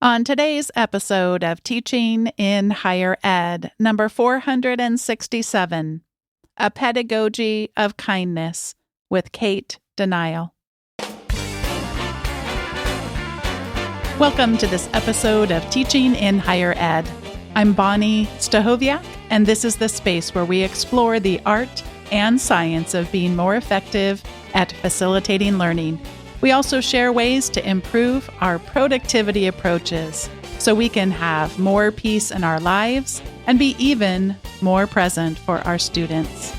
On today's episode of Teaching in Higher Ed, number 467, A Pedagogy of Kindness with Cate Denial. Welcome to this episode of Teaching in Higher Ed. I'm Bonnie Stahoviak, and this is the space where we explore the art and science of being more effective at facilitating learning. We also share ways to improve our productivity approaches so we can have more peace in our lives and be even more present for our students.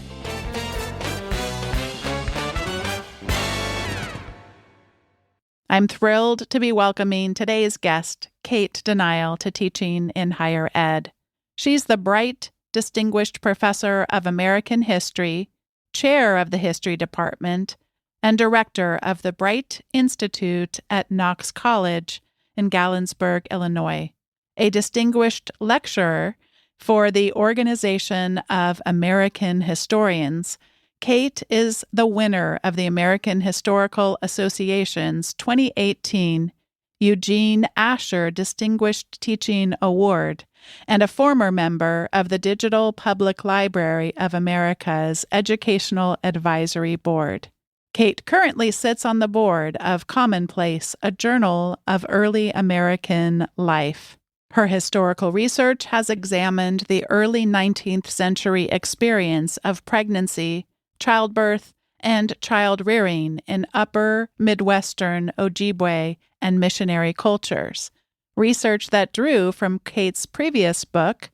I'm thrilled to be welcoming today's guest, Cate Denial, to Teaching in Higher Ed. She's the bright, distinguished professor of American history, chair of the history department, and director of the Bright Institute at Knox College in Galensburg, Illinois, a distinguished lecturer for the Organization of American Historians. Cate is the winner of the American Historical Association's 2018 Eugene Asher Distinguished Teaching Award and a former member of the Digital Public Library of America's Educational Advisory Board. Cate currently sits on the board of Commonplace, a journal of early American life. Her historical research has examined the early 19th century experience of pregnancy, childbirth, and child rearing in upper Midwestern Ojibwe and missionary cultures, research that drew from Cate's previous book,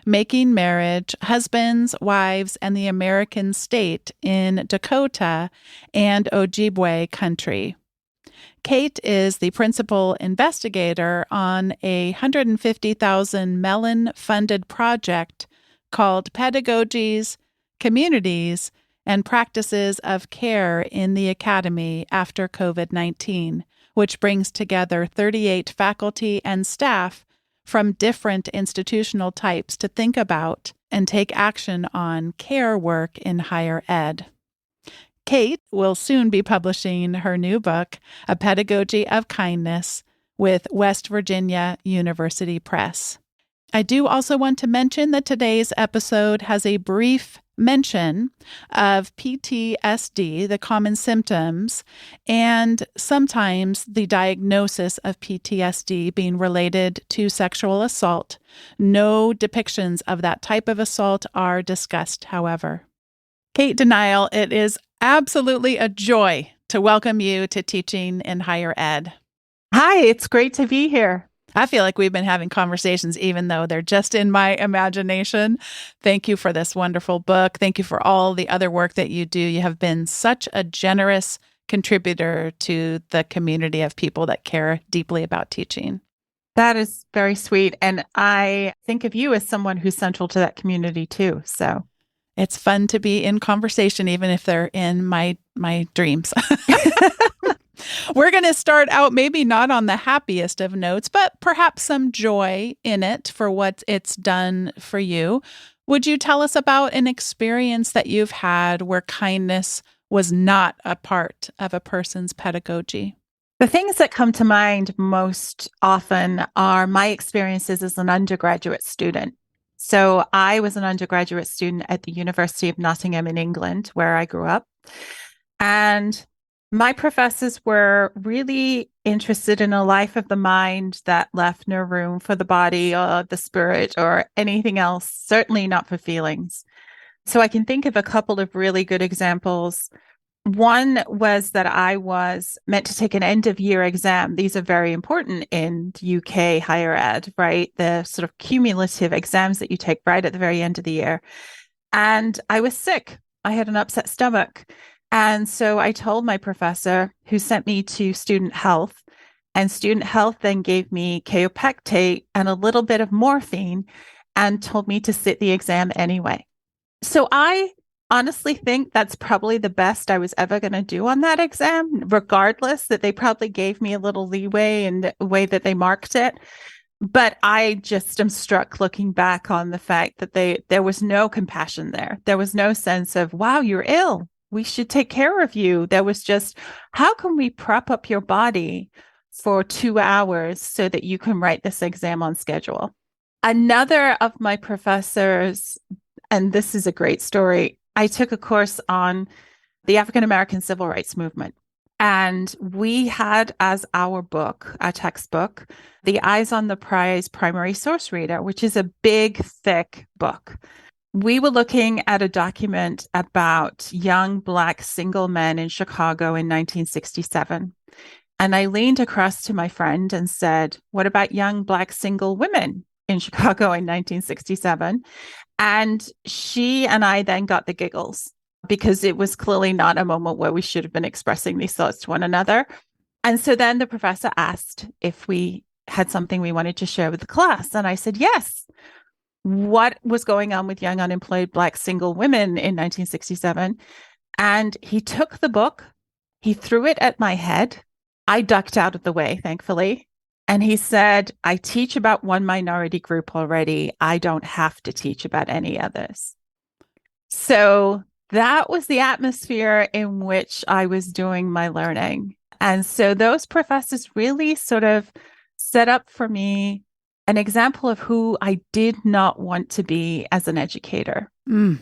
Making Marriage, Husbands, Wives, and the American State in Dakota and Ojibwe Country. Cate is the principal investigator on a $150,000 Mellon-funded project called Pedagogies, Communities, and Practices of Care in the Academy after COVID-19, which brings together 38 faculty and staff from different institutional types to think about and take action on care work in higher ed. Cate will soon be publishing her new book, A Pedagogy of Kindness, with West Virginia University Press. I do also want to mention that today's episode has a brief mention of PTSD, the common symptoms, and sometimes the diagnosis of PTSD being related to sexual assault. No depictions of that type of assault are discussed, however. Cate Denial, it is absolutely a joy to welcome you to Teaching in Higher Ed. Hi, it's great to be here. I feel like we've been having conversations even though they're just in my imagination. Thank you for this wonderful book. Thank you for all the other work that you do. You have been such a generous contributor to the community of people that care deeply about teaching. That is very sweet. And I think of you as someone who's central to that community too. So it's fun to be in conversation, even if they're in my dreams. We're going to start out maybe not on the happiest of notes, but perhaps some joy in it for what it's done for you. Would you tell us about an experience that you've had where kindness was not a part of a person's pedagogy? The things that come to mind most often are my experiences as an undergraduate student. So I was an undergraduate student at the University of Nottingham in England, where I grew up. And my professors were really interested in a life of the mind that left no room for the body or the spirit or anything else, certainly not for feelings. So I can think of a couple of really good examples. One was that I was meant to take an end-of-year exam. These are very important in UK higher ed, right? The sort of cumulative exams that you take right at the very end of the year. And I was sick. I had an upset stomach. And so I told my professor, who sent me to student health, and student health then gave me kaopectate and a little bit of morphine and told me to sit the exam anyway. So I honestly think that's probably the best I was ever going to do on that exam, regardless that they probably gave me a little leeway in the way that they marked it. But I just am struck looking back on the fact that there was no compassion there. There was no sense of, wow, you're ill. We should take care of you. There was just, how can we prop up your body for 2 hours so that you can write this exam on schedule. Another of my professors, and this is a great story, I took a course on the African American Civil Rights Movement. And we had as our book, our textbook, the Eyes on the Prize Primary Source Reader, which is a big, thick book. We were looking at a document about young Black single men in Chicago in 1967. And I leaned across to my friend and said, "What about young Black single women in Chicago in 1967?" And she and I then got the giggles because it was clearly not a moment where we should have been expressing these thoughts to one another. And so then the professor asked if we had something we wanted to share with the class. And I said, yes. What was going on with young unemployed Black single women in 1967? And he took the book, he threw it at my head. I ducked out of the way, thankfully. And he said, "I teach about one minority group already. I don't have to teach about any others." So that was the atmosphere in which I was doing my learning. And so those professors really sort of set up for me an example of who I did not want to be as an educator. Mm.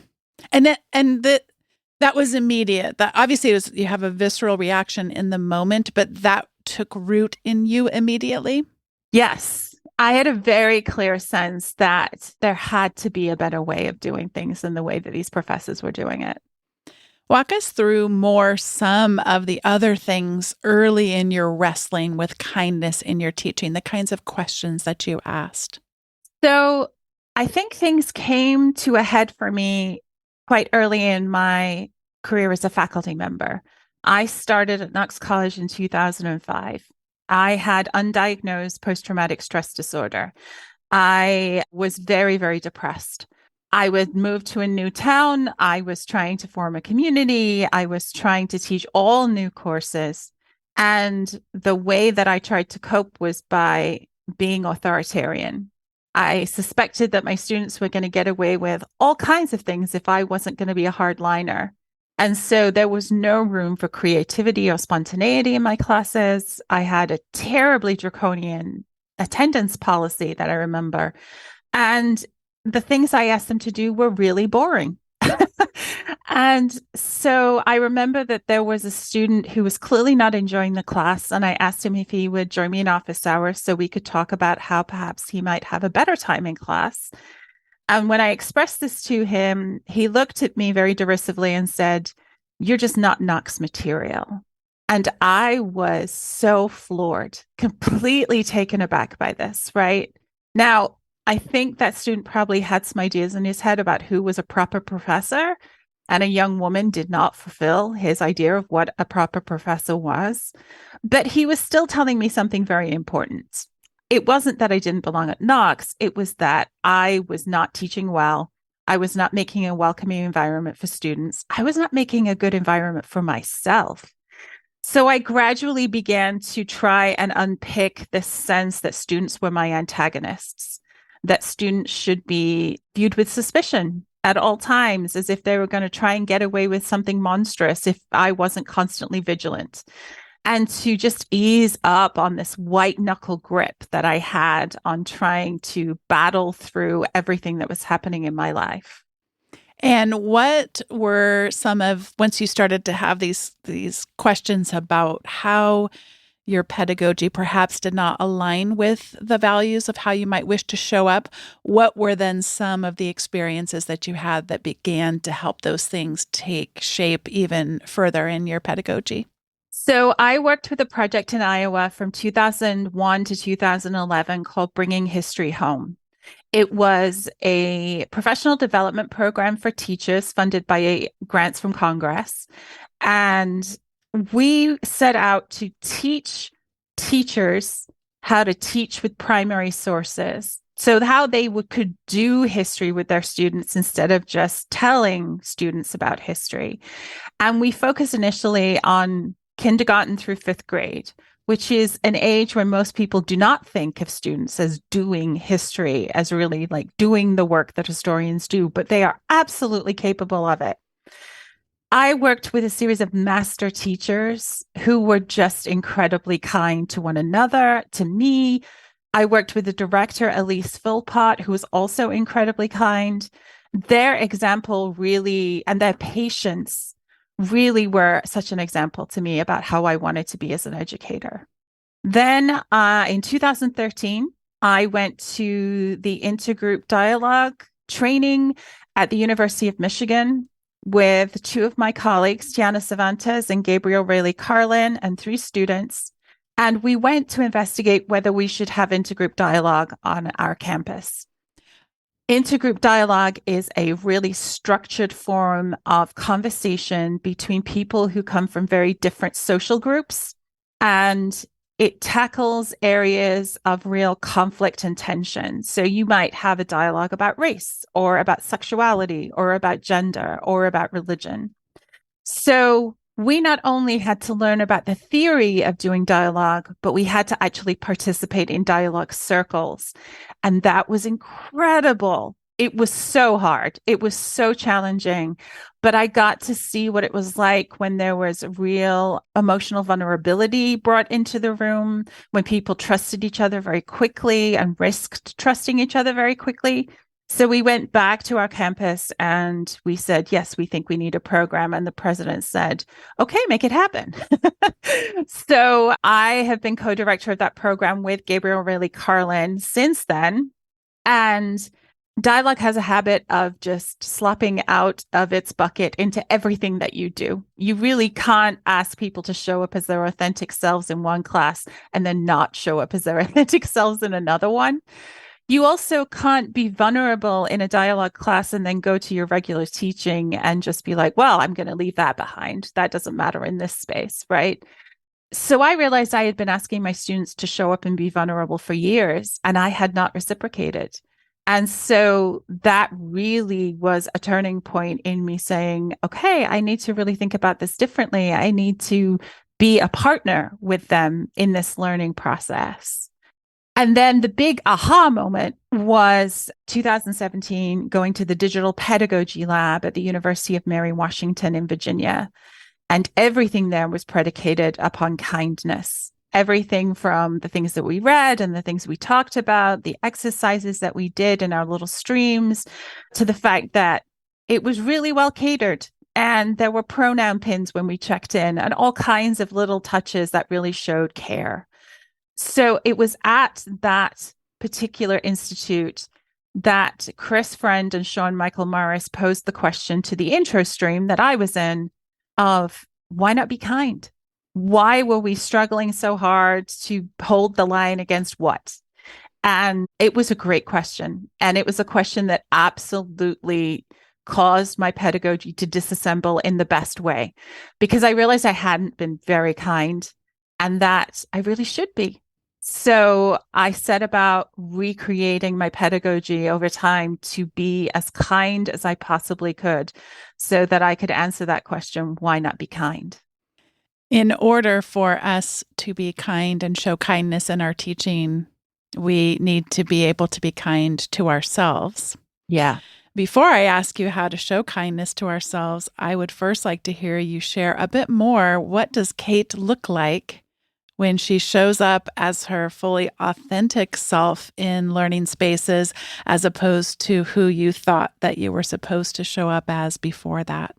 That was immediate. That obviously you have a visceral reaction in the moment, but that took root in you immediately. Yes. I had a very clear sense that there had to be a better way of doing things than the way that these professors were doing it. Walk us through some of the other things early in your wrestling with kindness in your teaching, the kinds of questions that you asked. So I think things came to a head for me quite early in my career as a faculty member. I started at Knox College in 2005. I had undiagnosed post-traumatic stress disorder. I was very, very depressed. I would move to a new town. I was trying to form a community. I was trying to teach all new courses. And the way that I tried to cope was by being authoritarian. I suspected that my students were going to get away with all kinds of things if I wasn't going to be a hardliner. And so there was no room for creativity or spontaneity in my classes. I had a terribly draconian attendance policy that I remember. And the things I asked them to do were really boring. And so I remember that there was a student who was clearly not enjoying the class, and I asked him if he would join me in office hours so we could talk about how perhaps he might have a better time in class. And when I expressed this to him, he looked at me very derisively and said, "You're just not Knox material." And I was so floored, completely taken aback by this, right? Now, I think that student probably had some ideas in his head about who was a proper professor, and a young woman did not fulfill his idea of what a proper professor was. But he was still telling me something very important. It wasn't that I didn't belong at Knox. It was that I was not teaching well. I was not making a welcoming environment for students. I was not making a good environment for myself. So I gradually began to try and unpick this sense that students were my antagonists, that students should be viewed with suspicion at all times, as if they were going to try and get away with something monstrous if I wasn't constantly vigilant. And to just ease up on this white knuckle grip that I had on trying to battle through everything that was happening in my life. And what were once you started to have these questions about how your pedagogy perhaps did not align with the values of how you might wish to show up, what were then some of the experiences that you had that began to help those things take shape even further in your pedagogy? So I worked with a project in Iowa from 2001 to 2011 called Bringing History Home. It was a professional development program for teachers funded by grants from Congress. And we set out to teach teachers how to teach with primary sources. So how they could do history with their students instead of just telling students about history. And we focused initially on kindergarten through fifth grade, which is an age where most people do not think of students as doing history, as really like doing the work that historians do, but they are absolutely capable of it. I worked with a series of master teachers who were just incredibly kind to one another, to me. I worked with the director, Elise Philpott, who was also incredibly kind. Their example really, and their patience really were such an example to me about how I wanted to be as an educator. Then in 2013, I went to the intergroup dialogue training at the University of Michigan with two of my colleagues, Tiana Cervantes and Gabriel Rayleigh Carlin, and three students. And we went to investigate whether we should have intergroup dialogue on our campus. Intergroup dialogue is a really structured form of conversation between people who come from very different social groups. And it tackles areas of real conflict and tension. So you might have a dialogue about race or about sexuality or about gender or about religion. So we not only had to learn about the theory of doing dialogue, but we had to actually participate in dialogue circles. And that was incredible. It was so hard. It was so challenging. But I got to see what it was like when there was real emotional vulnerability brought into the room, when people trusted each other very quickly and risked trusting each other very quickly. So we went back to our campus and we said, yes, we think we need a program. And the president said, okay, make it happen. So I have been co-director of that program with Gabriel Rayleigh Carlin since then. And dialogue has a habit of just slopping out of its bucket into everything that you do. You really can't ask people to show up as their authentic selves in one class and then not show up as their authentic selves in another one. You also can't be vulnerable in a dialogue class and then go to your regular teaching and just be like, well, I'm going to leave that behind. That doesn't matter in this space, right? So I realized I had been asking my students to show up and be vulnerable for years, and I had not reciprocated. And so that really was a turning point in me saying, okay, I need to really think about this differently. I need to be a partner with them in this learning process. And then the big aha moment was 2017, going to the Digital Pedagogy Lab at the University of Mary Washington in Virginia. And everything there was predicated upon kindness. Everything from the things that we read and the things we talked about, the exercises that we did in our little streams, to the fact that it was really well catered. And there were pronoun pins when we checked in and all kinds of little touches that really showed care. So it was at that particular institute that Chris Friend and Sean Michael Morris posed the question to the intro stream that I was in of why not be kind? Why were we struggling so hard to hold the line against what? And it was a great question. And it was a question that absolutely caused my pedagogy to disassemble in the best way, because I realized I hadn't been very kind and that I really should be. So I set about recreating my pedagogy over time to be as kind as I possibly could so that I could answer that question, why not be kind? In order for us to be kind and show kindness in our teaching, we need to be able to be kind to ourselves. Yeah. Before I ask you how to show kindness to ourselves, I would first like to hear you share a bit more. What does Cate look like when she shows up as her fully authentic self in learning spaces, as opposed to who you thought that you were supposed to show up as before that?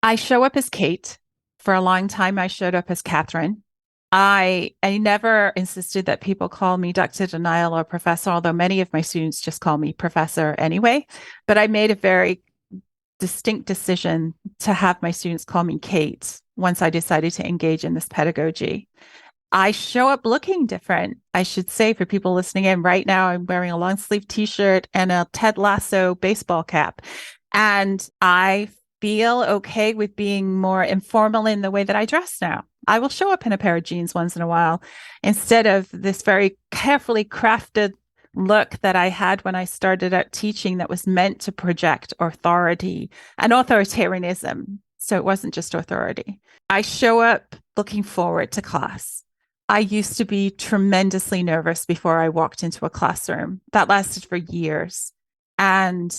I show up as Cate. For a long time, I showed up as Catherine. I never insisted that people call me Dr. Denial or professor, although many of my students just call me professor anyway. But I made a very distinct decision to have my students call me Cate once I decided to engage in this pedagogy. I show up looking different. I should say, for people listening in right now, I'm wearing a long sleeve t-shirt and a Ted Lasso baseball cap. And I feel okay with being more informal in the way that I dress now. I will show up in a pair of jeans once in a while instead of this very carefully crafted look that I had when I started out teaching that was meant to project authority and authoritarianism. So it wasn't just authority. I show up looking forward to class. I used to be tremendously nervous before I walked into a classroom. That lasted for years. And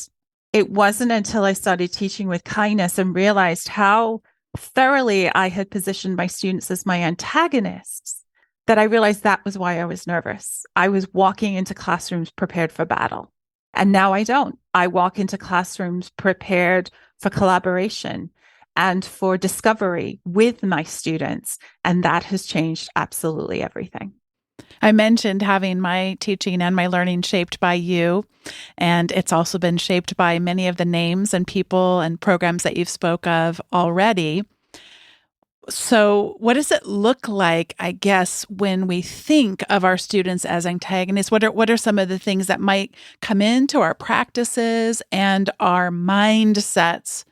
it wasn't until I started teaching with kindness and realized how thoroughly I had positioned my students as my antagonists that I realized that was why I was nervous. I was walking into classrooms prepared for battle. And now I don't. I walk into classrooms prepared for collaboration and for discovery with my students. And that has changed absolutely everything. I mentioned having my teaching and my learning shaped by you, and it's also been shaped by many of the names and people and programs that you've spoke of already. So, what does it look like, I guess, when we think of our students as antagonists? What are some of the things that might come into our practices and our mindsets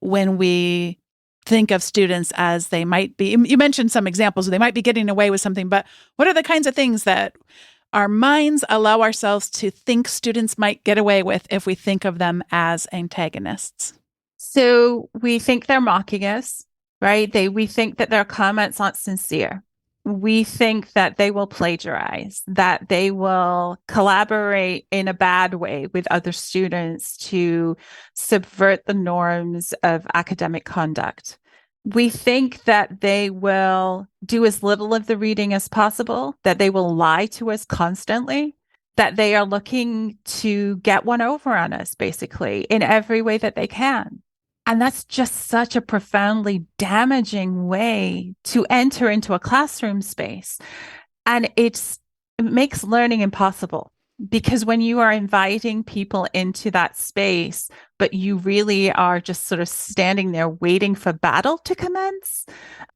when we think of students as they might be? You mentioned some examples, they might be getting away with something, but what are the kinds of things that our minds allow ourselves to think students might get away with if we think of them as antagonists? So we think they're mocking us, right? We think that their comments aren't sincere. We think that they will plagiarize, that they will collaborate in a bad way with other students to subvert the norms of academic conduct. We think that they will do as little of the reading as possible, that they will lie to us constantly, that they are looking to get one over on us, basically, in every way that they can. And that's just such a profoundly damaging way to enter into a classroom space. And it makes learning impossible because when you are inviting people into that space, but you really are just sort of standing there waiting for battle to commence,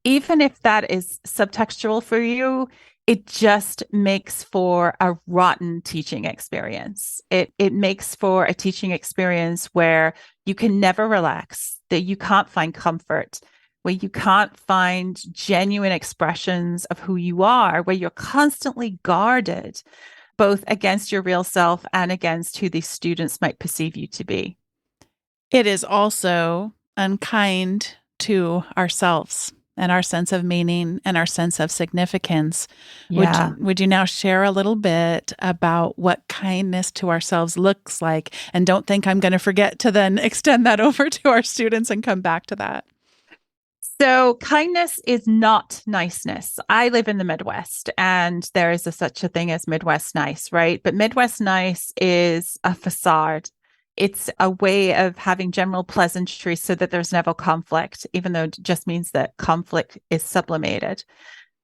even if that is subtextual for you, it just makes for a rotten teaching experience. It makes for a teaching experience where you can never relax, that you can't find comfort, where you can't find genuine expressions of who you are, where you're constantly guarded, both against your real self and against who these students might perceive you to be. It is also unkind to ourselves and our sense of meaning and our sense of significance. Yeah. Would you now share a little bit about what kindness to ourselves looks like? And don't think I'm going to forget to then extend that over to our students and come back to that. So kindness is not niceness. I live in the Midwest and there is such a thing as Midwest nice, right? But Midwest nice is a facade. It's a way of having general pleasantry so that there's never conflict, even though it just means that conflict is sublimated.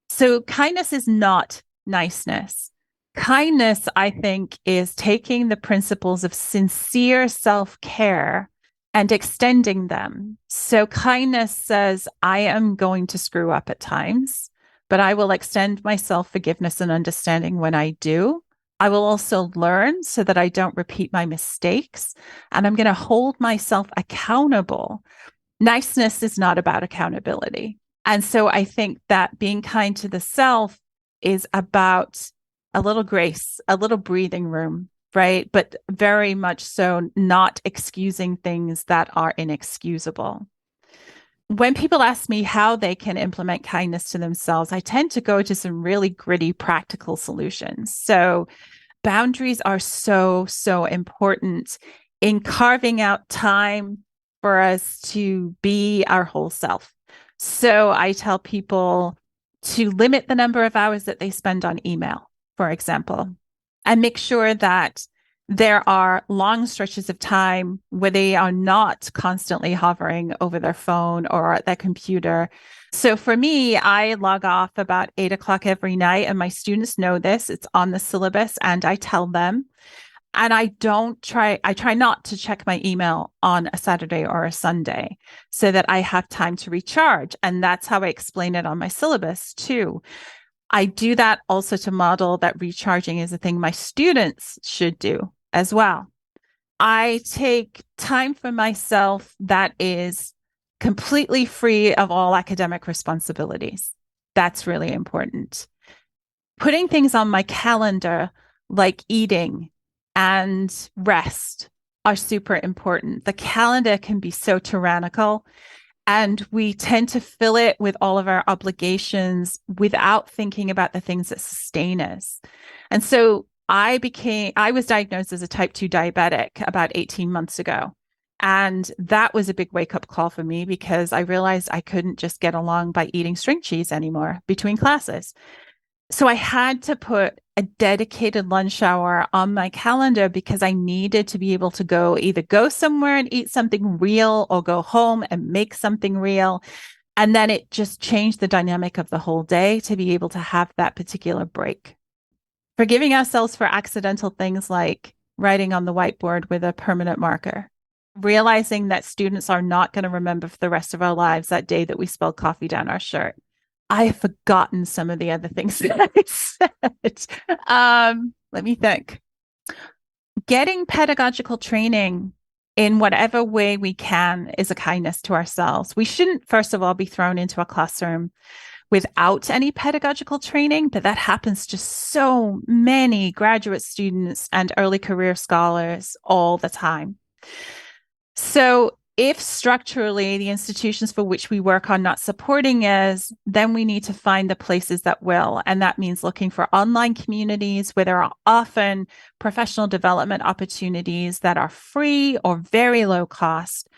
So kindness is not niceness. Kindness, I think, is taking the principles of sincere self-care and extending them. So kindness says, I am going to screw up at times, but I will extend myself forgiveness and understanding when I do. I will also learn so that I don't repeat my mistakes. And I'm going to hold myself accountable. Niceness is not about accountability. And so I think that being kind to the self is about a little grace, a little breathing room, right? But very much so not excusing things that are inexcusable. When people ask me how they can implement kindness to themselves, I tend to go to some really gritty, practical solutions. So boundaries are so important in carving out time for us to be our whole self. So I tell people to limit the number of hours that they spend on email, for example, and make sure that there are long stretches of time where they are not constantly hovering over their phone or at their computer. So for me, I log off about 8 o'clock every night, and my students know this. It's on the syllabus, and I tell them. And I try not to check my email on a Saturday or a Sunday so that I have time to recharge. And that's how I explain it on my syllabus too. I do that also to model that recharging is a thing my students should do as well. I take time for myself that is completely free of all academic responsibilities. That's really important. Putting things on my calendar like eating and rest are super important. The calendar can be so tyrannical, and we tend to fill it with all of our obligations without thinking about the things that sustain us. And so I was diagnosed as a type 2 diabetic about 18 months ago. And that was a big wake up call for me because I realized I couldn't just get along by eating string cheese anymore between classes. So I had to put a dedicated lunch hour on my calendar because I needed to be able to either go somewhere and eat something real or go home and make something real. And then it just changed the dynamic of the whole day to be able to have that particular break. Forgiving ourselves for accidental things like writing on the whiteboard with a permanent marker, realizing that students are not going to remember for the rest of our lives that day that we spilled coffee down our shirt. I have forgotten some of the other things that I said. Let me think. Getting pedagogical training in whatever way we can is a kindness to ourselves. We shouldn't, first of all, be thrown into a classroom without any pedagogical training, but that happens to so many graduate students and early career scholars all the time. So if structurally the institutions for which we work are not supporting us, then we need to find the places that will. And that means looking for online communities where there are often professional development opportunities that are free or very low cost.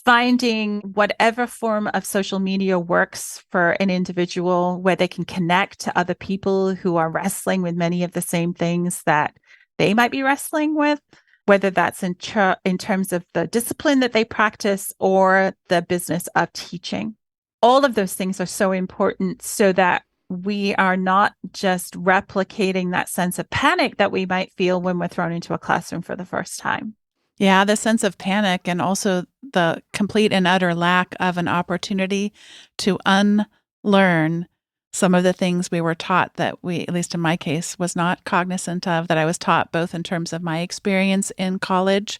Finding whatever form of social media works for an individual where they can connect to other people who are wrestling with many of the same things that they might be wrestling with, whether that's in terms of the discipline that they practice or the business of teaching. All of those things are so important so that we are not just replicating that sense of panic that we might feel when we're thrown into a classroom for the first time. Yeah, the sense of panic and also the complete and utter lack of an opportunity to unlearn some of the things we were taught that we, at least in my case, was not cognizant of, that I was taught both in terms of my experience in college,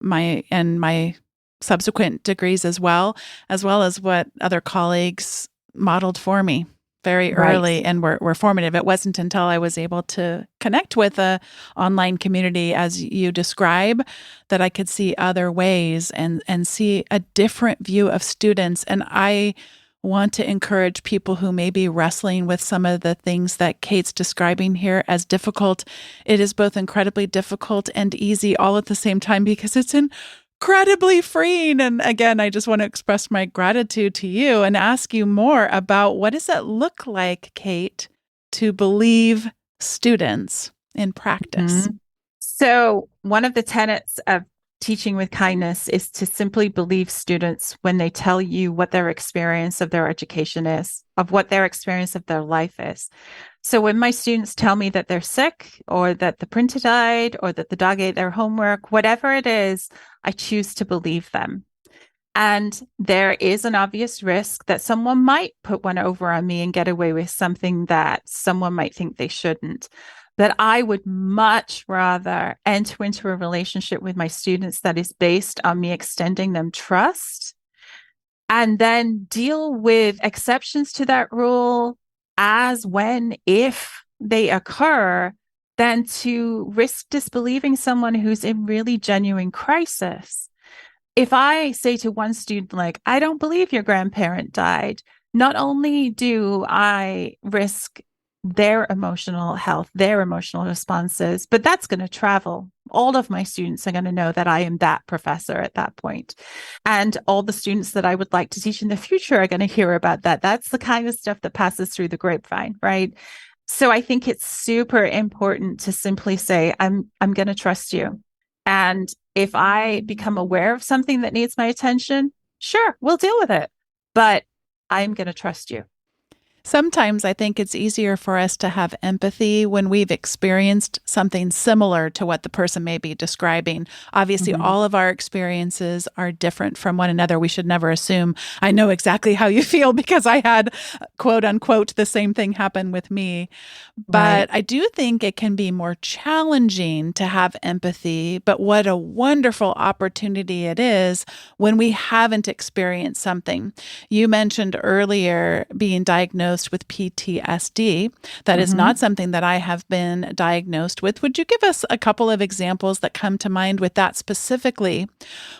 my subsequent degrees as well as what other colleagues modeled for me very early and were formative. It wasn't until I was able to connect with a online community, as you describe, that I could see other ways and see a different view of students. And I want to encourage people who may be wrestling with some of the things that Cate's describing here as difficult. It is both incredibly difficult and easy all at the same time because it's incredibly freeing. And again, I just want to express my gratitude to you and ask you more about what does it look like, Cate, to believe students in practice? Mm-hmm. So one of the tenets of teaching with kindness is to simply believe students when they tell you what their experience of their education is, of what their experience of their life is. So when my students tell me that they're sick or that the printer died or that the dog ate their homework, whatever it is, I choose to believe them. And there is an obvious risk that someone might put one over on me and get away with something that someone might think they shouldn't. But I would much rather enter into a relationship with my students that is based on me extending them trust and then deal with exceptions to that rule as, when, if they occur, than to risk disbelieving someone who's in really genuine crisis. If I say to one student, like, I don't believe your grandparent died, not only do I risk their emotional health, their emotional responses, but that's going to travel. All of my students are going to know that I am that professor at that point. And all the students that I would like to teach in the future are going to hear about that. That's the kind of stuff that passes through the grapevine, right? So I think it's super important to simply say, I'm going to trust you. And if I become aware of something that needs my attention, sure, we'll deal with it. But I'm going to trust you. Sometimes I think it's easier for us to have empathy when we've experienced something similar to what the person may be describing. Obviously, all of our experiences are different from one another. We should never assume I know exactly how you feel because I had, quote unquote, the same thing happen with me. But I do think it can be more challenging to have empathy. But what a wonderful opportunity it is when we haven't experienced something. You mentioned earlier being diagnosed diagnosed with PTSD. That is Mm-hmm. not something that I have been diagnosed with. Would you give us a couple of examples that come to mind with that specifically?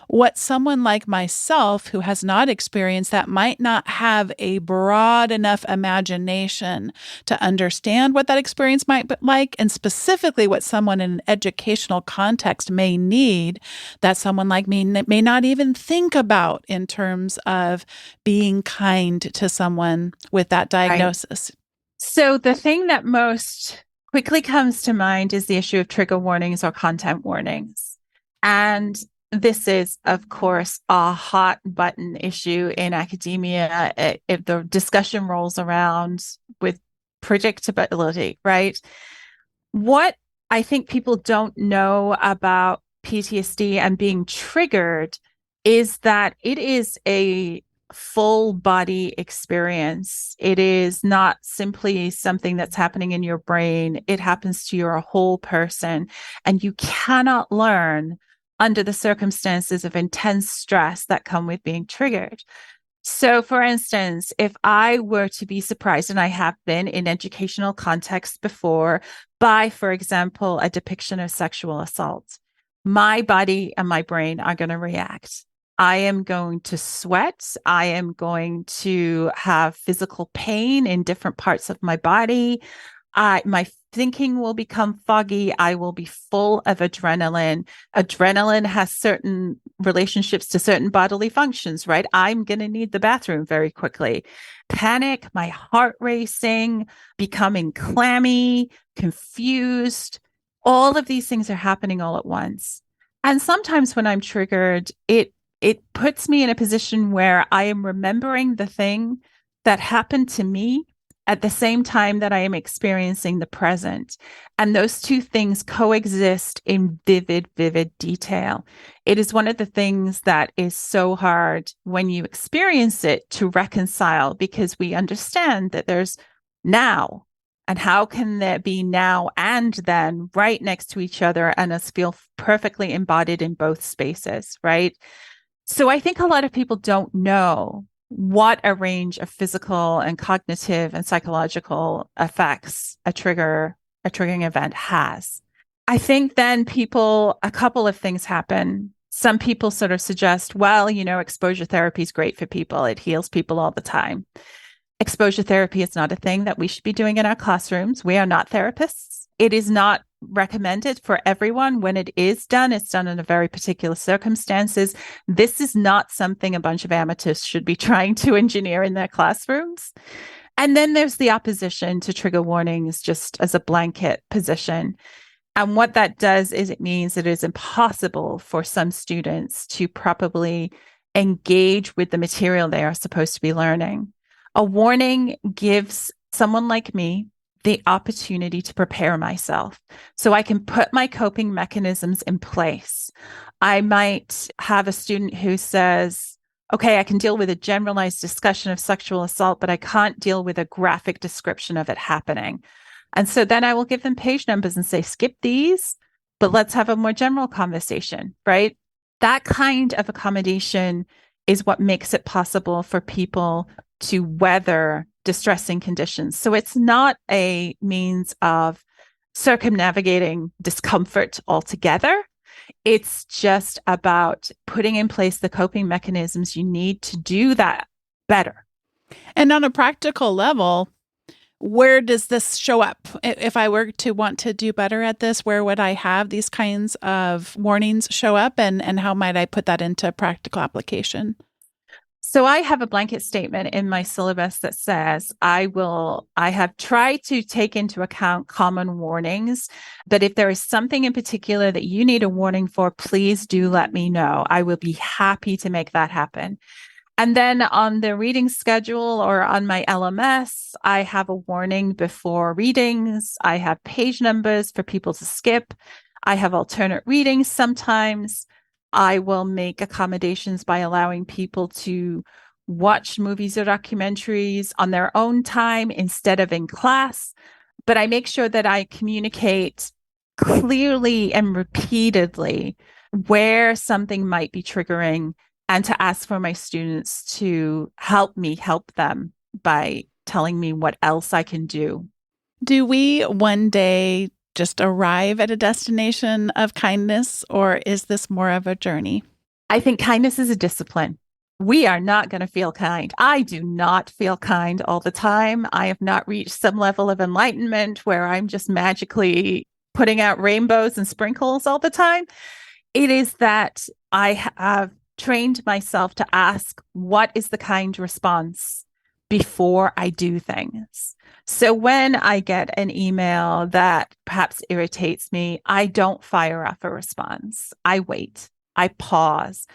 What someone like myself who has not experienced that might not have a broad enough imagination to understand what that experience might be like, and specifically what someone in an educational context may need that someone like me may not even think about in terms of being kind to someone with that Right. diagnosis. So the thing that most quickly comes to mind is the issue of trigger warnings or content warnings. And this is, of course, a hot button issue in academia. If the discussion rolls around with predictability, right? What I think people don't know about PTSD and being triggered is that it is a full body experience. It is not simply something that's happening in your brain, it happens to your whole person. And you cannot learn under the circumstances of intense stress that come with being triggered. So, for instance, if I were to be surprised, and I have been in educational contexts before, by, for example, a depiction of sexual assault, my body and my brain are going to react. I am going to sweat. I am going to have physical pain in different parts of my body. My thinking will become foggy. I will be full of adrenaline. Adrenaline has certain relationships to certain bodily functions, right? I'm going to need the bathroom very quickly. Panic, my heart racing, becoming clammy, confused. All of these things are happening all at once. And sometimes when I'm triggered, it puts me in a position where I am remembering the thing that happened to me at the same time that I am experiencing the present. And those two things coexist in vivid, vivid detail. It is one of the things that is so hard when you experience it to reconcile, because we understand that there's now. And how can there be now and then right next to each other and us feel perfectly embodied in both spaces, right? So I think a lot of people don't know what a range of physical and cognitive and psychological effects a triggering event has. I think then a couple of things happen. Some people sort of suggest, well, exposure therapy is great for people. It heals people all the time. Exposure therapy is not a thing that we should be doing in our classrooms. We are not therapists. It is not recommended for everyone. When it is done, it's done in a very particular circumstances. This is not something a bunch of amateurs should be trying to engineer in their classrooms. And then there's the opposition to trigger warnings just as a blanket position. And what that does is it means it is impossible for some students to properly engage with the material they are supposed to be learning. A warning gives someone like me the opportunity to prepare myself so I can put my coping mechanisms in place. I might have a student who says, okay, I can deal with a generalized discussion of sexual assault, but I can't deal with a graphic description of it happening. And so then I will give them page numbers and say, skip these, but let's have a more general conversation, right? That kind of accommodation is what makes it possible for people to weather distressing conditions. So it's not a means of circumnavigating discomfort altogether. It's just about putting in place the coping mechanisms you need to do that better. And on a practical level, where does this show up? If I were to want to do better at this, where would I have these kinds of warnings show up, and how might I put that into practical application? So I have a blanket statement in my syllabus that says I have tried to take into account common warnings, but if there is something in particular that you need a warning for, please do let me know. I will be happy to make that happen. And then on the reading schedule or on my LMS, I have a warning before readings. I have page numbers for people to skip. I have alternate readings sometimes. I will make accommodations by allowing people to watch movies or documentaries on their own time instead of in class. But I make sure that I communicate clearly and repeatedly where something might be triggering, and to ask for my students to help me help them by telling me what else I can do. Do we one day just arrive at a destination of kindness, or is this more of a journey? I think kindness is a discipline. We are not going to feel kind. I do not feel kind all the time. I have not reached some level of enlightenment where I'm just magically putting out rainbows and sprinkles all the time. It is that I have trained myself to ask, what is the kind response before I do things? So when I get an email that perhaps irritates me, I don't fire off a response. I wait. I pause.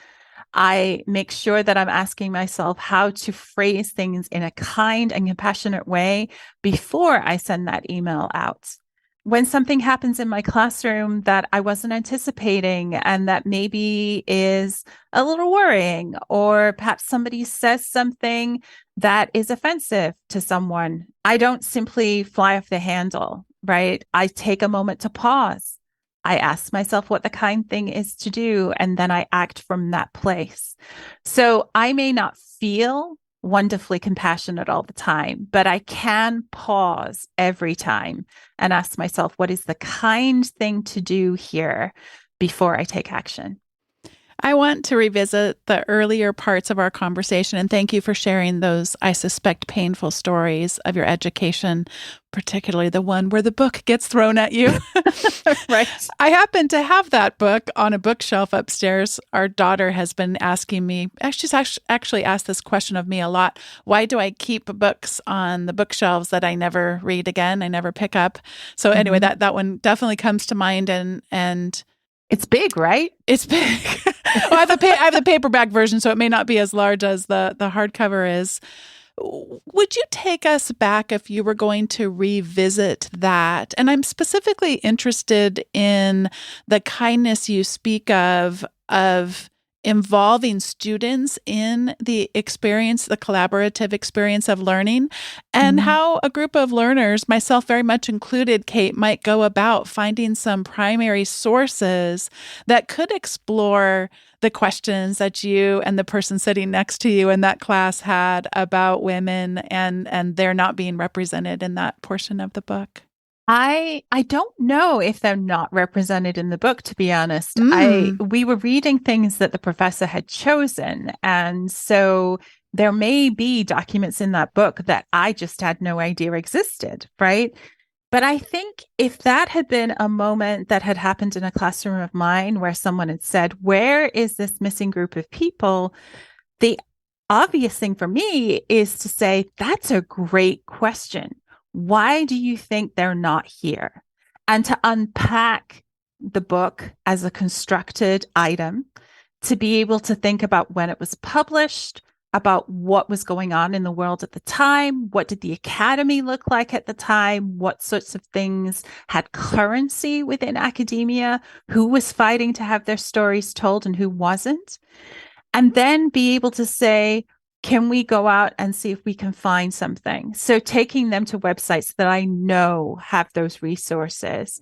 I make sure that I'm asking myself how to phrase things in a kind and compassionate way before I send that email out. When something happens in my classroom that I wasn't anticipating and that maybe is a little worrying, or perhaps somebody says something that is offensive to someone, I don't simply fly off the handle, right? I take a moment to pause. I ask myself what the kind thing is to do, and then I act from that place. So I may not feel wonderfully compassionate all the time, but I can pause every time and ask myself, what is the kind thing to do here before I take action? I want to revisit the earlier parts of our conversation, and thank you for sharing those, I suspect, painful stories of your education, particularly the one where the book gets thrown at you. Right. I happen to have that book on a bookshelf upstairs. Our daughter has been asking me, she's actually asked this question of me a lot. Why do I keep books on the bookshelves that I never read again? I never pick up. So anyway, that one definitely comes to mind, and it's big, right? it's big. Well, I have the paperback version, so it may not be as large as the hardcover is. Would you take us back if you were going to revisit that? And I'm specifically interested in the kindness you speak of involving students in the experience, the collaborative experience of learning, and how a group of learners, myself very much included, Cate, might go about finding some primary sources that could explore the questions that you and the person sitting next to you in that class had about women and they're not being represented in that portion of the book. I don't know if they're not represented in the book, to be honest. Mm. We were reading things that the professor had chosen, and so there may be documents in that book that I just had no idea existed, right? But I think if that had been a moment that had happened in a classroom of mine where someone had said, where is this missing group of people? The obvious thing for me is to say, that's a great question. Why do you think they're not here? And to unpack the book as a constructed item, to be able to think about when it was published, about what was going on in the world at the time, what did the academy look like at the time, what sorts of things had currency within academia, who was fighting to have their stories told and who wasn't. And then be able to say, can we go out and see if we can find something? So taking them to websites that I know have those resources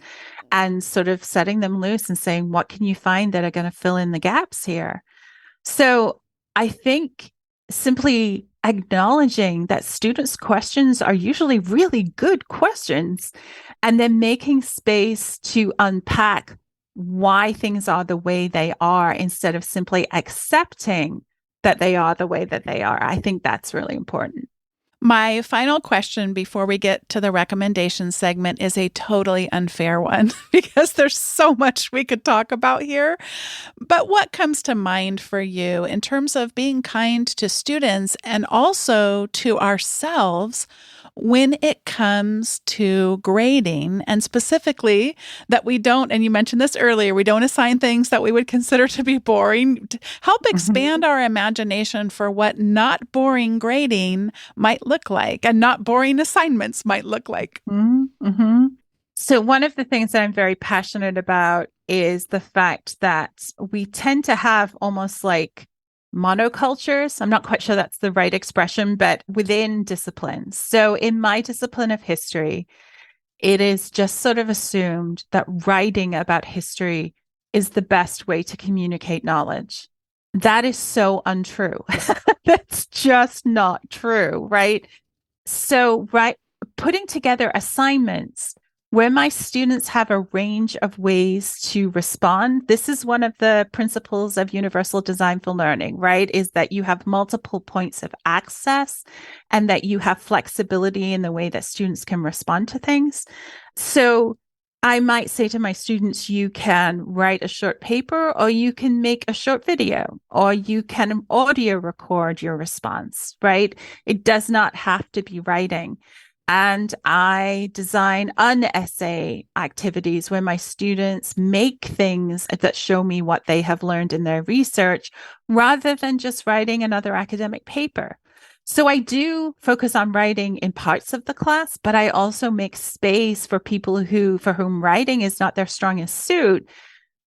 and sort of setting them loose and saying, what can you find that are going to fill in the gaps here? So I think simply acknowledging that students' questions are usually really good questions, and then making space to unpack why things are the way they are instead of simply accepting that they are the way that they are. I think that's really important. My final question before we get to the recommendation segment is a totally unfair one because there's so much we could talk about here. But what comes to mind for you in terms of being kind to students and also to ourselves when it comes to grading, and specifically that we don't, and you mentioned this earlier, we don't assign things that we would consider to be boring. Help expand our imagination for what not boring grading might look like and not boring assignments might look like. Mm-hmm. So one of the things that I'm very passionate about is the fact that we tend to have almost like monocultures. I'm not quite sure that's the right expression, but within disciplines. So in my discipline of history, it is just sort of assumed that writing about history is the best way to communicate knowledge. That is so untrue. That's just not true, right? So, right, putting together assignments where my students have a range of ways to respond. This is one of the principles of universal design for learning, right? Is that you have multiple points of access and that you have flexibility in the way that students can respond to things. So, I might say to my students, you can write a short paper, or you can make a short video, or you can audio record your response, right? It does not have to be writing. And I design unessay activities where my students make things that show me what they have learned in their research rather than just writing another academic paper. So I do focus on writing in parts of the class, but I also make space for people for whom writing is not their strongest suit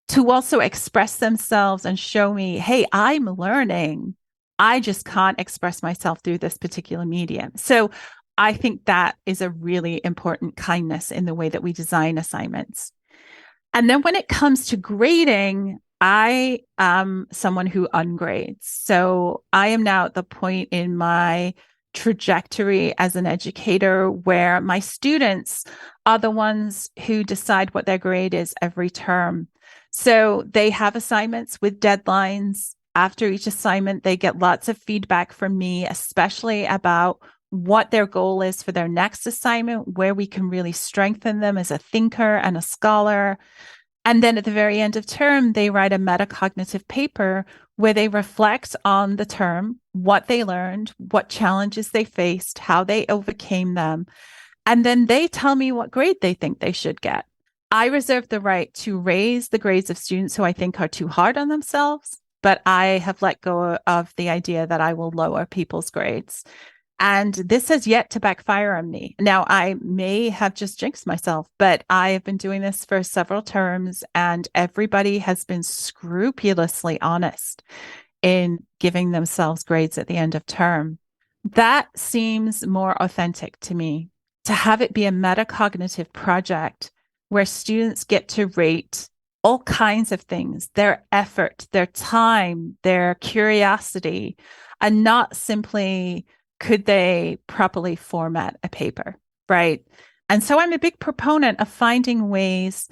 to also express themselves and show me, hey, I'm learning. I just can't express myself through this particular medium. So I think that is a really important kindness in the way that we design assignments. And then when it comes to grading, I am someone who ungrades. So I am now at the point in my trajectory as an educator where my students are the ones who decide what their grade is every term. So they have assignments with deadlines. After each assignment, they get lots of feedback from me, especially about what their goal is for their next assignment, where we can really strengthen them as a thinker and a scholar. And then at the very end of term, they write a metacognitive paper where they reflect on the term, what they learned, what challenges they faced, how they overcame them. And then they tell me what grade they think they should get. I reserve the right to raise the grades of students who I think are too hard on themselves, but I have let go of the idea that I will lower people's grades. And this has yet to backfire on me. Now, I may have just jinxed myself, but I have been doing this for several terms, and everybody has been scrupulously honest in giving themselves grades at the end of term. That seems more authentic to me, to have it be a metacognitive project where students get to rate all kinds of things, their effort, their time, their curiosity, and not simply could they properly format a paper, right? And so I'm a big proponent of finding ways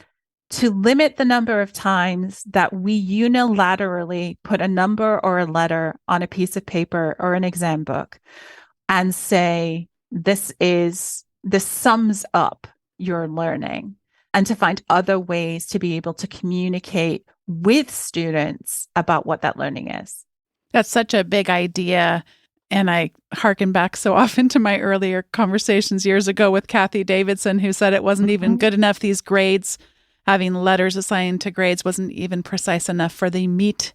to limit the number of times that we unilaterally put a number or a letter on a piece of paper or an exam book and say, this sums up your learning, and to find other ways to be able to communicate with students about what that learning is. That's such a big idea. And I hearken back so often to my earlier conversations years ago with Kathy Davidson, who said it wasn't even good enough. These grades, having letters assigned to grades, wasn't even precise enough for the meat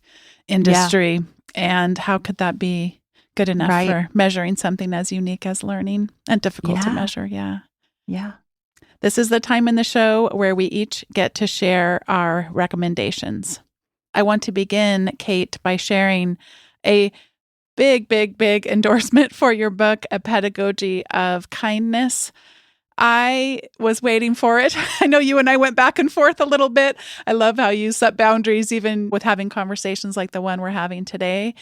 industry. Yeah. And how could that be good enough for measuring something as unique as learning and difficult to measure? Yeah. Yeah. This is the time in the show where we each get to share our recommendations. I want to begin, Cate, by sharing a big endorsement for your book, A Pedagogy of Kindness. I was waiting for it. I know you and I went back and forth a little bit. I love how you set boundaries, even with having conversations like the one we're having today.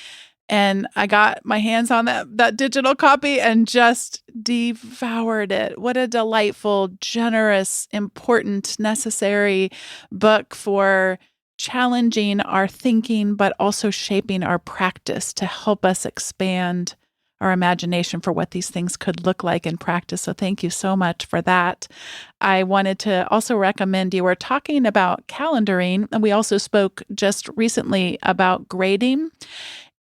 And I got my hands on that digital copy and just devoured it. What a delightful, generous, important, necessary book for challenging our thinking, but also shaping our practice to help us expand our imagination for what these things could look like in practice. So thank you so much for that. I wanted to also recommend, you were talking about calendaring, and we also spoke just recently about grading.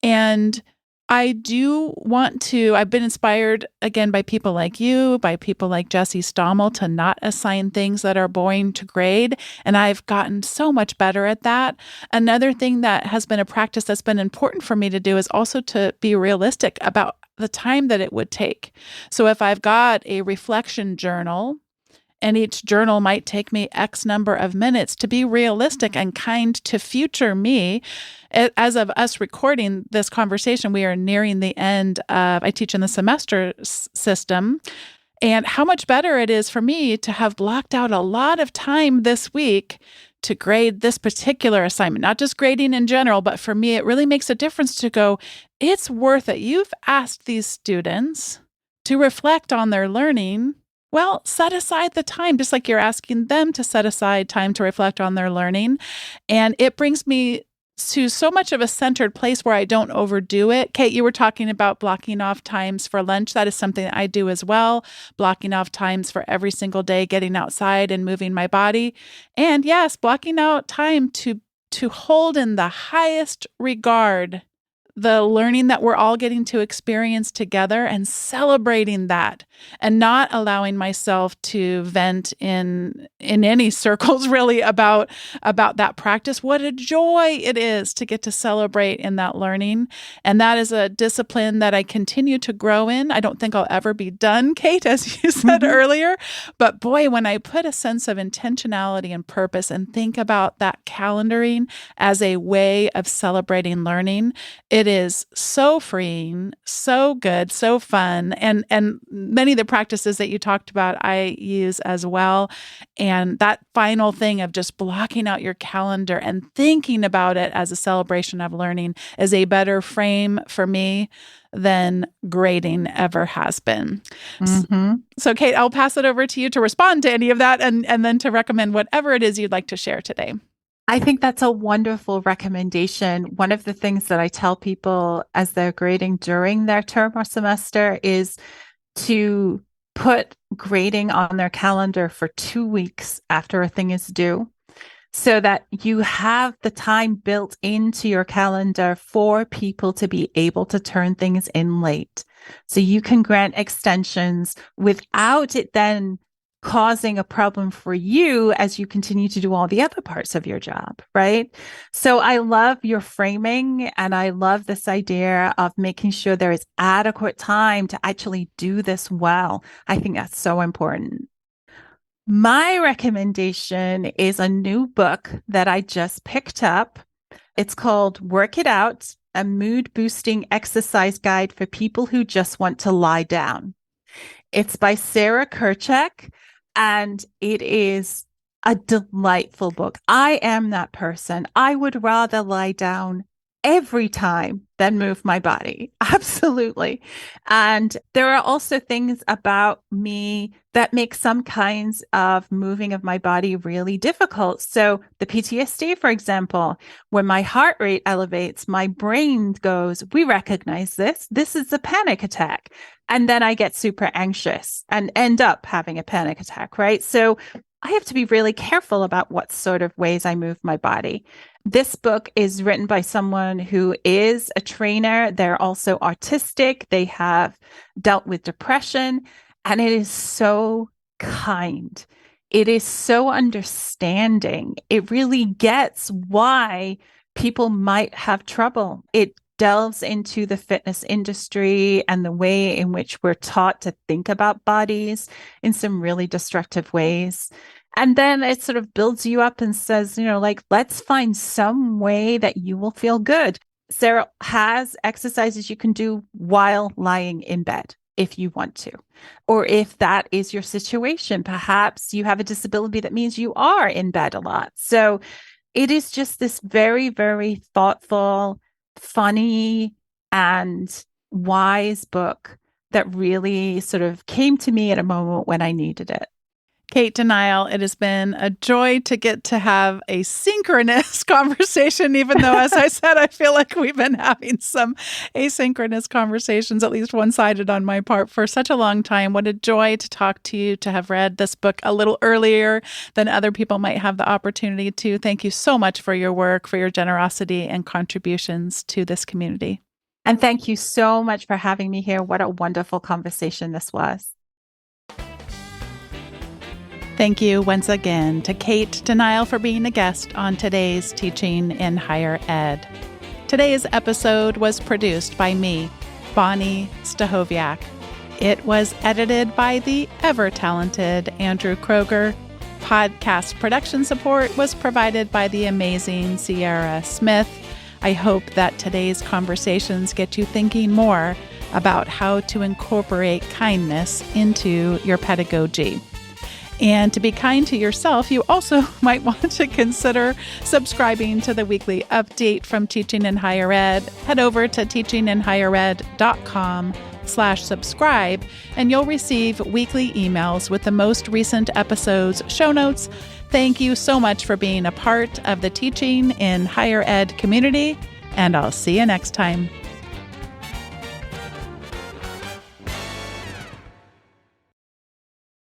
And I do want to, I've been inspired again by people like you, by people like Jesse Stommel, to not assign things that are boring to grade. And I've gotten so much better at that. Another thing that has been a practice that's been important for me to do is also to be realistic about the time that it would take. So if I've got a reflection journal, and each journal might take me X number of minutes, to be realistic and kind to future me. As of us recording this conversation, we are nearing the end of, I teach in the semester system, and how much better it is for me to have blocked out a lot of time this week to grade this particular assignment, not just grading in general, but for me, it really makes a difference to go, it's worth it. You've asked these students to reflect on their learning, well, set aside the time, just like you're asking them to set aside time to reflect on their learning. And it brings me to so much of a centered place where I don't overdo it. Cate, you were talking about blocking off times for lunch. That is something that I do as well, blocking off times for every single day, getting outside and moving my body. And yes, blocking out time to hold in the highest regard the learning that we're all getting to experience together and celebrating that, and not allowing myself to vent in any circles really about that practice. What a joy it is to get to celebrate in that learning. And that is a discipline that I continue to grow in. I don't think I'll ever be done, Cate, as you said earlier. But boy, when I put a sense of intentionality and purpose and think about that calendaring as a way of celebrating learning, it is so freeing, so good, so fun. And many of the practices that you talked about, I use as well. And that final thing of just blocking out your calendar and thinking about it as a celebration of learning is a better frame for me than grading ever has been. So Cate, I'll pass it over to you to respond to any of that and then to recommend whatever it is you'd like to share today. I think that's a wonderful recommendation. One of the things that I tell people as they're grading during their term or semester is to put grading on their calendar for 2 weeks after a thing is due, so that you have the time built into your calendar for people to be able to turn things in late. So you can grant extensions without it then causing a problem for you as you continue to do all the other parts of your job, right? So I love your framing, and I love this idea of making sure there is adequate time to actually do this well. I think that's so important. My recommendation is a new book that I just picked up. It's called Work It Out, a mood-boosting exercise guide for people who just want to lie down. It's by Sarah Kerchak, and it is a delightful book. I am that person. I would rather lie down every time than move my body. Absolutely. And there are also things about me that make some kinds of moving of my body really difficult. So the PTSD, for example, when my heart rate elevates, my brain goes, we recognize this. This is a panic attack. And then I get super anxious and end up having a panic attack, right? So I have to be really careful about what sort of ways I move my body. This book is written by someone who is a trainer. They're also autistic. They have dealt with depression, and it is so kind. It is so understanding. It really gets why people might have trouble. It delves into the fitness industry and the way in which we're taught to think about bodies in some really destructive ways. And then it sort of builds you up and says, let's find some way that you will feel good. Sarah has exercises you can do while lying in bed if you want to, or if that is your situation. Perhaps you have a disability that means you are in bed a lot. So it is just this very, very thoughtful, funny, and wise book that really sort of came to me at a moment when I needed it. Cate Denial, it has been a joy to get to have a synchronous conversation, even though, as I said, I feel like we've been having some asynchronous conversations, at least one-sided on my part, for such a long time. What a joy to talk to you, to have read this book a little earlier than other people might have the opportunity to. Thank you so much for your work, for your generosity and contributions to this community. And thank you so much for having me here. What a wonderful conversation this was. Thank you once again to Cate Denial for being a guest on today's Teaching in Higher Ed. Today's episode was produced by me, Bonnie Stahoviak. It was edited by the ever-talented Andrew Kroger. Podcast production support was provided by the amazing Sierra Smith. I hope that today's conversations get you thinking more about how to incorporate kindness into your pedagogy. And to be kind to yourself, you also might want to consider subscribing to the weekly update from Teaching in Higher Ed. Head over to teachinginhighered.com/subscribe, and you'll receive weekly emails with the most recent episodes, show notes. Thank you so much for being a part of the Teaching in Higher Ed community, and I'll see you next time.